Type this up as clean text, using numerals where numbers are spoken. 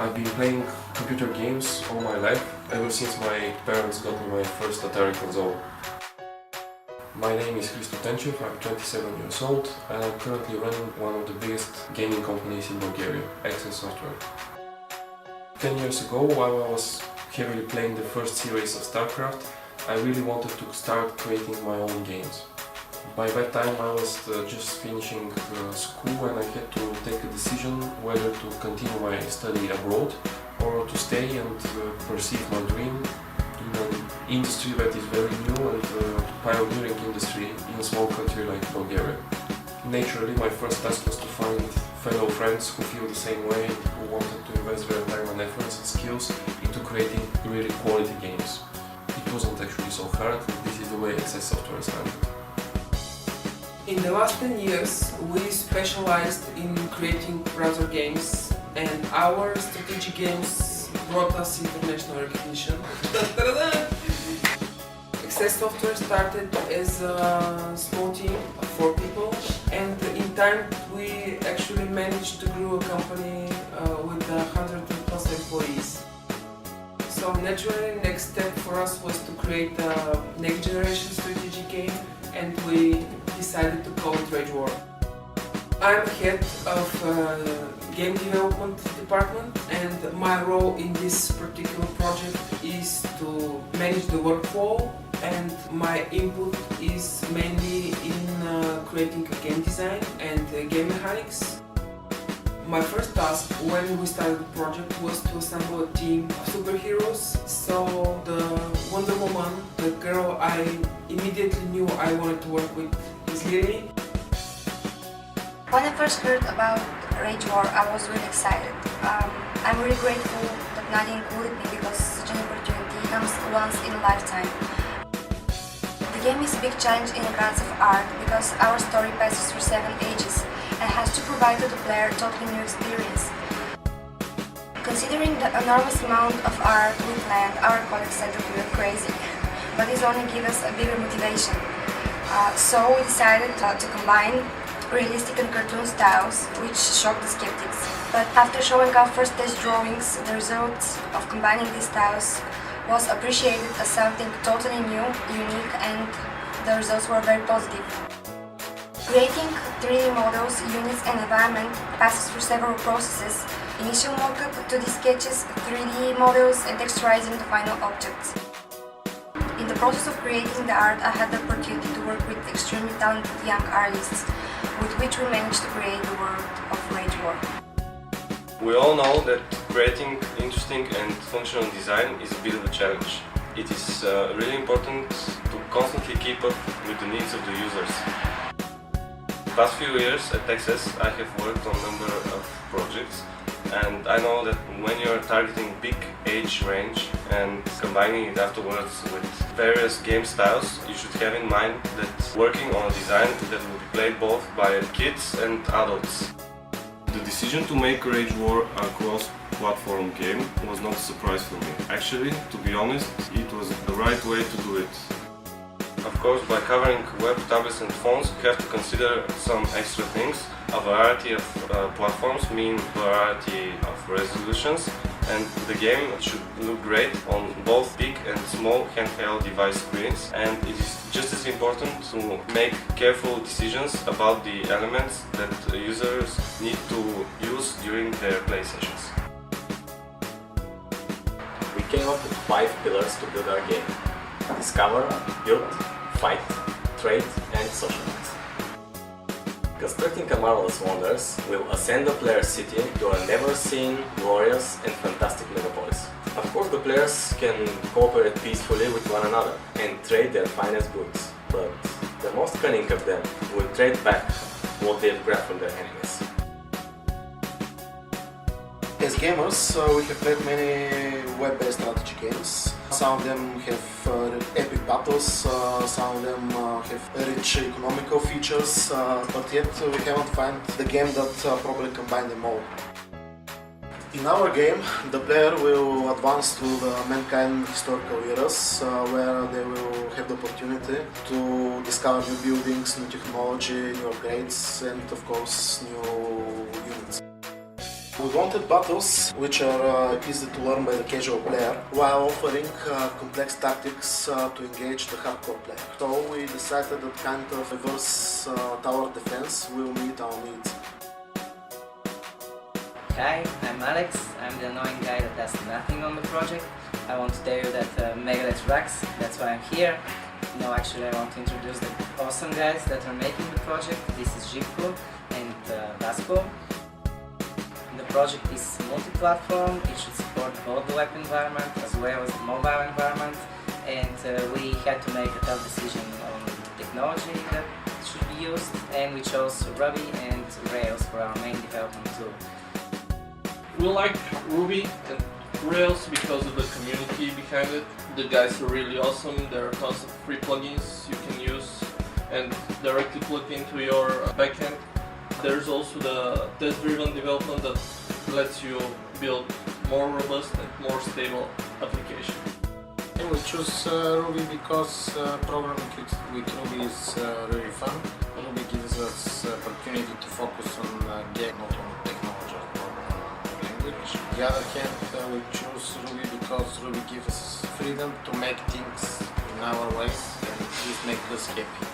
I've been playing computer games all my life, ever since my parents got me my first Atari console. My name is Tenchev, I'm 27 years old and I'm currently running one of the biggest gaming companies in Bulgaria, Access Software. 10 years ago, while I was heavily playing the first series of StarCraft, I really wanted to start creating my own games. By that time I was just finishing school and I had to take a decision whether to continue my study abroad or to stay and pursue my dream in an industry that is very new and pioneering industry in a small country like Bulgaria. Naturally, my first task was to find fellow friends who feel the same way and who wanted to invest their time and efforts and skills into creating really quality games. It wasn't actually so hard, this is the way Access Software started. In the last 10 years, we specialized in creating browser games, and our strategy games brought us international recognition. Access Software started as a small team of 4 people, and in time we actually managed to grow a company with 100 plus employees. So naturally, next step for us was to create a next generation strategy game, and we decided to call it Ragewar. I'm head of game development department, and my role in this particular project is to manage the workflow, and my input is mainly in creating a game design and game mechanics. My first task when we started the project was to assemble a team of superheroes. So the Wonder Woman, the girl I immediately knew I wanted to work with, is Lily. When I first heard about Ragewar, I was really excited. I'm really grateful that Nadia included me because such an opportunity comes once in a lifetime. The game is a big challenge in regards of art because our story passes through 7 ages and has to provide to the player a totally new experience. Considering the enormous amount of art we planned, our colleagues said that we were crazy, but this only gave us a bigger motivation. So we decided to combine realistic and cartoon styles, which shocked the skeptics. But after showing our first test drawings, the result of combining these styles was appreciated as something totally new, unique, and the results were very positive. Creating 3D models, units and environment passes through several processes: initial mockup, 2D sketches, 3D models and texturizing the final objects. In the process of creating the art, I had the opportunity to work with extremely talented young artists, with which we managed to create the world of Ragewar. We all know that creating interesting and functional design is a bit of a challenge. It is really important to constantly keep up with the needs of the users. The past few years at Access I have worked on a number of projects, and I know that when you are targeting big age range and combining it afterwards with various game styles, you should have in mind that working on a design that will be played both by kids and adults. The decision to make Ragewar a cross-platform game was not a surprise for me. Actually, to be honest, it was the right way to do it. Of course, by covering web, tablets and phones, you have to consider some extra things. A variety of platforms mean variety of resolutions, and the game should look great on both big and small handheld device screens, and it is just as important to make careful decisions about the elements that users need to use during their play sessions. We came up with 5 pillars to build our game: discover, build, fight, trade and socialize. Constructing a marvelous wonders will ascend the player's city to a never-seen, glorious and fantastic megapolis. Of course, the players can cooperate peacefully with one another and trade their finest goods, but the most cunning of them will trade back what they've grabbed from their enemies. As gamers, we have played many web-based strategy games. Some of them have epic battles, some of them have rich economical features, but yet we haven't found the game that properly combines them all. In our game, the player will advance through the mankind historical eras, where they will have the opportunity to discover new buildings, new technology, new upgrades, and of course new units. We wanted battles which are easy to learn by the casual player while offering complex tactics to engage the hardcore player. So we decided that kind of reverse tower defense will meet our needs. Hi, I'm Alex. I'm the annoying guy that does nothing on the project. I want to tell you that Megalith rocks, that's why I'm here. No, actually I want to introduce the awesome guys that are making the project. This is Živko and Vasco. The project is multi-platform. It should support both the web environment as well as the mobile environment. And we had to make a tough decision on the technology that should be used, and we chose Ruby and Rails for our main development tool. We like Ruby and Rails because of the community behind it. The guys are really awesome. There are tons of free plugins you can use and directly plug into your backend. There's also the test-driven development that lets you build more robust and more stable application. We choose Ruby because programming with Ruby is really fun. Ruby gives us opportunity to focus on game, not on technology or language. On the other hand, we choose Ruby because Ruby gives us freedom to make things in our ways, and this makes us happy.